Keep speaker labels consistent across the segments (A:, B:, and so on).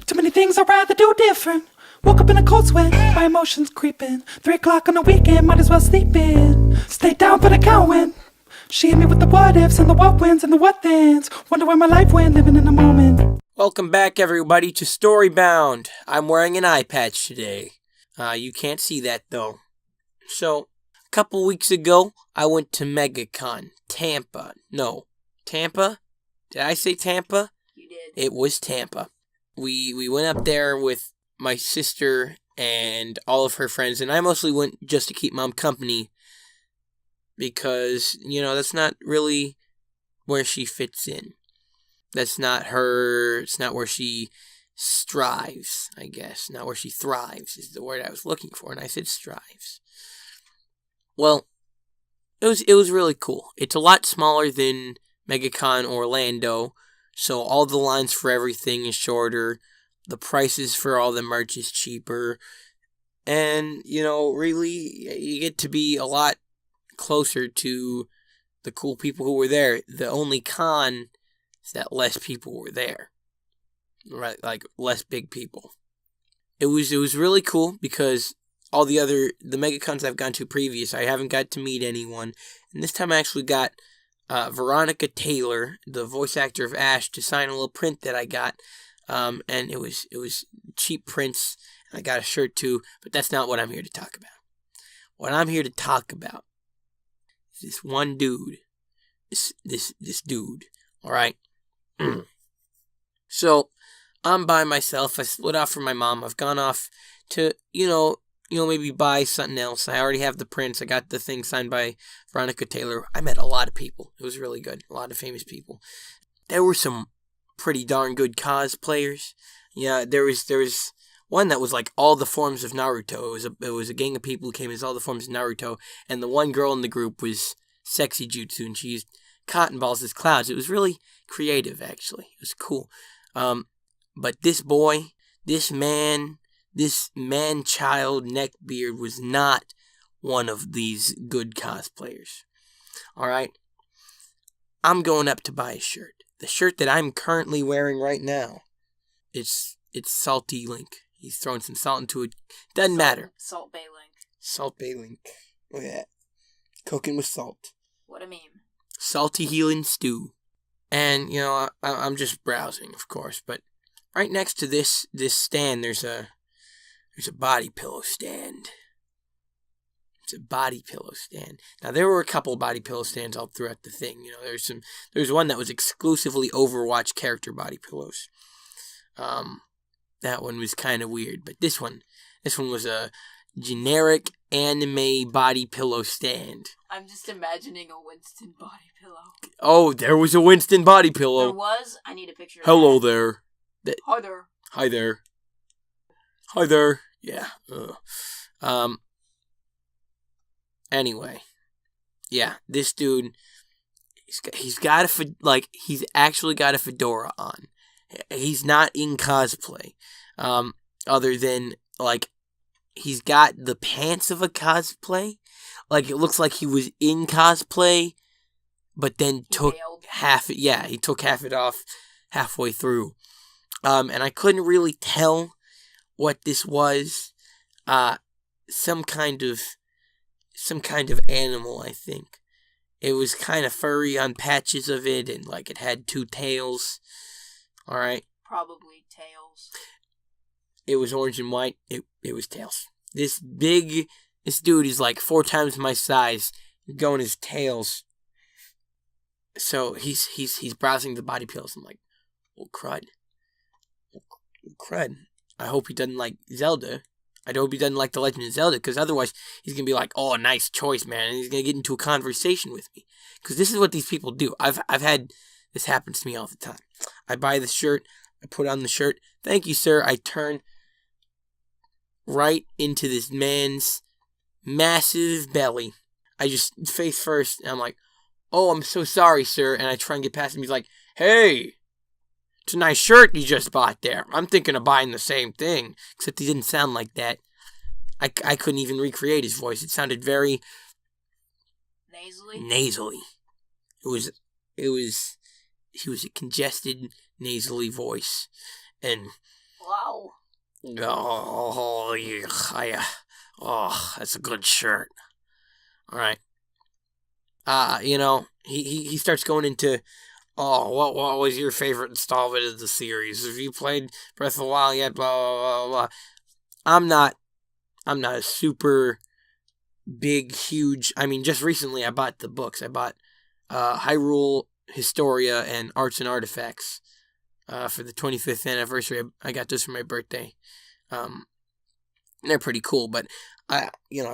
A: Too many things I'd rather do different. Woke up in a cold sweat, my emotions creeping. 3 o'clock on the weekend, might as well sleep in. Stay down for the count. She hit me with the what ifs and the what wins and the what thens. Wonder where my life went, living in the moment.
B: Welcome back, everybody, to Storybound. I'm wearing an eye patch today. You can't see that, though. So, a couple weeks ago, I went to MegaCon, Tampa. No, Tampa? Did I say Tampa?
C: You did.
B: It was Tampa. We went up there with my sister and all of her friends, and I mostly went just to keep Mom company because, that's not really where she fits in. That's not her, it's not where she strives, I guess. Not where she thrives is the word I was looking for, and I said strives. Well, it was really cool. It's a lot smaller than MegaCon Orlando, so all the lines for everything is shorter. The prices for all the merch is cheaper. And, really, you get to be a lot closer to the cool people who were there. The only con is that less people were there. Right? Like, less big people. It was really cool because all the MegaCons I've gone to previous, I haven't got to meet anyone. And this time I actually got Veronica Taylor, the voice actor of Ash, to sign a little print that I got. And it was cheap prints. I got a shirt too, but that's not what I'm here to talk about. What I'm here to talk about is this one dude. This dude. Alright? So, I'm by myself. I split off from my mom. I've gone off to, maybe buy something else. I already have the prints. I got the thing signed by Veronica Taylor. I met a lot of people. It was really good. A lot of famous people. There were some pretty darn good cosplayers. Yeah, there was one that was like all the forms of Naruto. It was a gang of people who came as all the forms of Naruto, and the one girl in the group was Sexy Jutsu, and she used cotton balls as clouds. It was really creative, actually. It was cool. But this boy, this man-child neckbeard was not one of these good cosplayers. Alright? I'm going up to buy a shirt. The shirt that I'm currently wearing right now, it's Salty Link. He's throwing some salt into it. Doesn't matter.
C: Salt Bay Link.
B: Salt Bay Link. Look at that. Cooking with salt.
C: What a meme.
B: Salty healing stew. And, I'm just browsing, of course. But right next to this stand, there's a body pillow stand. It's a body pillow stand. Now, there were a couple body pillow stands all throughout the thing. There's one that was exclusively Overwatch character body pillows. That one was kind of weird, but this one was a generic anime body pillow stand.
C: I'm just imagining a Winston body pillow.
B: Oh, there was a Winston body pillow.
C: There was? I need a picture of
B: Hello
C: that.
B: there.
C: Hi there.
B: Hi there. Hi there. Yeah. Anyway. Yeah, this dude, he's actually got a fedora on. He's not in cosplay. Other than, he's got the pants of a cosplay. It looks like he was in cosplay, but then took half it. Yeah, he took half it off halfway through. And I couldn't really tell what this was. Some kind of animal, I think. It was kind of furry on patches of it, and it had 2 tails. Alright.
C: Probably tails.
B: It was orange and white. It was tails. This dude is 4 times my size. Going his tails. So he's browsing the body pillows. I'm like, well, crud. I hope he doesn't like Zelda. I hope he doesn't like The Legend of Zelda, because otherwise he's going to be like, oh, nice choice, man. And he's going to get into a conversation with me. Because this is what these people do. I've had this happens to me all the time. I buy the shirt. I put on the shirt. Thank you, sir. I turn right into this man's massive belly. I just face first, and I'm like, oh, I'm so sorry, sir. And I try and get past him. He's like, hey, it's a nice shirt you just bought there. I'm thinking of buying the same thing. Except he didn't sound like that. I couldn't even recreate his voice. It sounded very nasally. He was a congested, nasally voice. And
C: Wow.
B: Oh, yeah, that's a good shirt. All right. He starts going into, what was your favorite installment of the series? Have you played Breath of the Wild yet? Blah, blah, blah, blah. I'm not a super big, huge, just recently I bought the books. I bought Hyrule Historia and Arts and Artifacts for the 25th anniversary. I got those for my birthday. They're pretty cool, but I've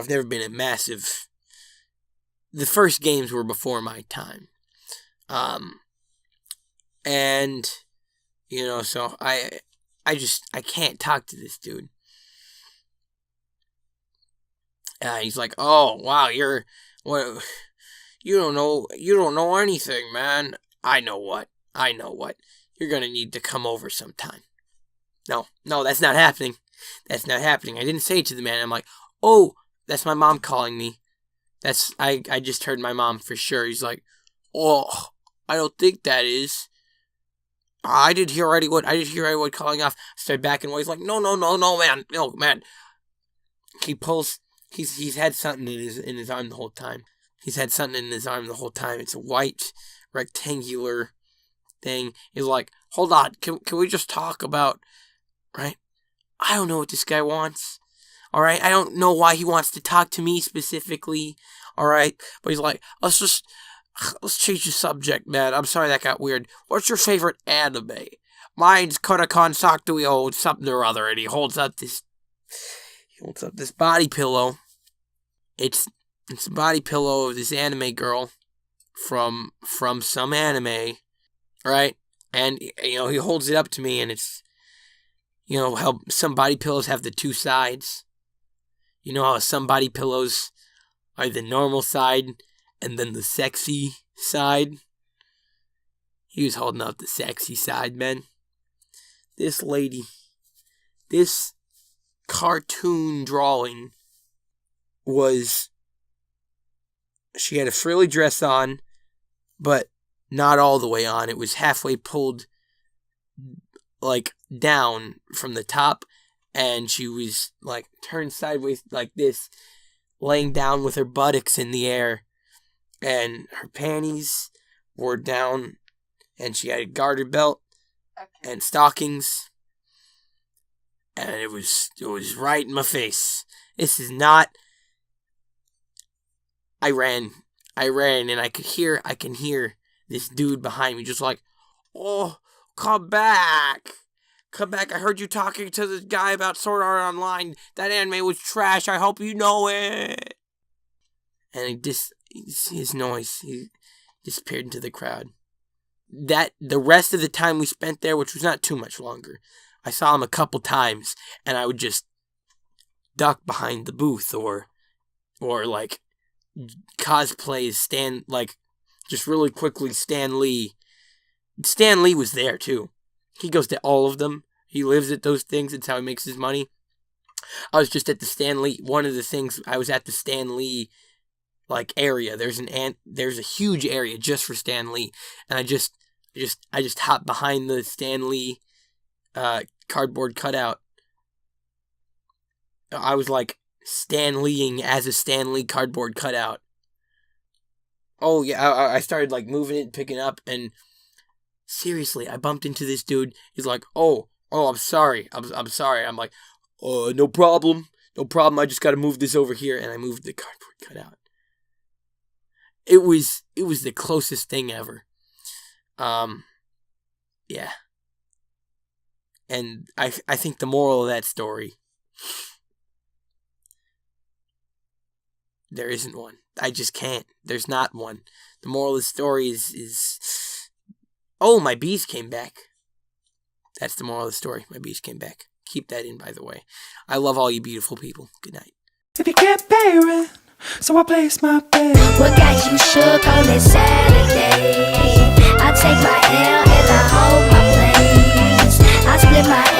B: never been a massive... The first games were before my time. And, so I can't talk to this dude. He's like, oh, wow, you don't know anything, man. I know what. You're gonna need to come over sometime. No, that's not happening. I didn't say it to the man. I'm like, oh, that's my mom calling me. I just heard my mom for sure. He's like, oh, I don't think that is. I did hear already what calling off. I started backing away. He's like, no, man. He pulls. He's had something in his arm the whole time. It's a white rectangular thing. He's like, hold on, can we just talk about, right? I don't know what this guy wants. All right, I don't know why he wants to talk to me specifically. All right, but he's like, let's change the subject, man. I'm sorry that got weird. What's your favorite anime? Mine's Korakon Sakuto something or other, and he holds up this body pillow. It's a body pillow of this anime girl from some anime, right? And he holds it up to me, and it's how some body pillows have the two sides. You know how some body pillows are the normal side and then the sexy side? He was holding up the sexy side, man. This lady, this cartoon drawing she had a frilly dress on, but not all the way on. It was halfway pulled, like, down from the top, and she was, like, turned sideways like this, laying down with her buttocks in the air, and her panties were down, and she had a garter belt and stockings, and it was right in my face. This is not... I ran, and I can hear this dude behind me just like, oh, come back. I heard you talking to this guy about Sword Art Online. That anime was trash. I hope you know it. And his noise, he disappeared into the crowd. The rest of the time we spent there, which was not too much longer, I saw him a couple times, and I would just duck behind the booth or like cosplays just really quickly Stan Lee. Stan Lee was there too. He goes to all of them. He lives at those things. It's how he makes his money. I was just at the Stan Lee. One of the things, I was at the Stan Lee area. There's a huge area just for Stan Lee, and I just hopped behind the Stan Lee cardboard cutout. I was like Stan Lee-ing as a Stan Lee cardboard cutout. Oh yeah, I started moving it and picking up, and seriously, I bumped into this dude. He's like, oh, I'm sorry. I'm sorry. I'm like, no problem. I just got to move this over here, and I moved the cardboard cutout. It was the closest thing ever. Yeah. And I think the moral of that story, there isn't one. I just can't. There's not one. The moral of the story is oh, my bees came back. That's the moral of the story. My bees came back. Keep that in, by the way. I love all you beautiful people. Good night.
A: If you can't bear it, so I place my bet.
D: What got you shook on this Saturday? I take my L and I hold my place. I split my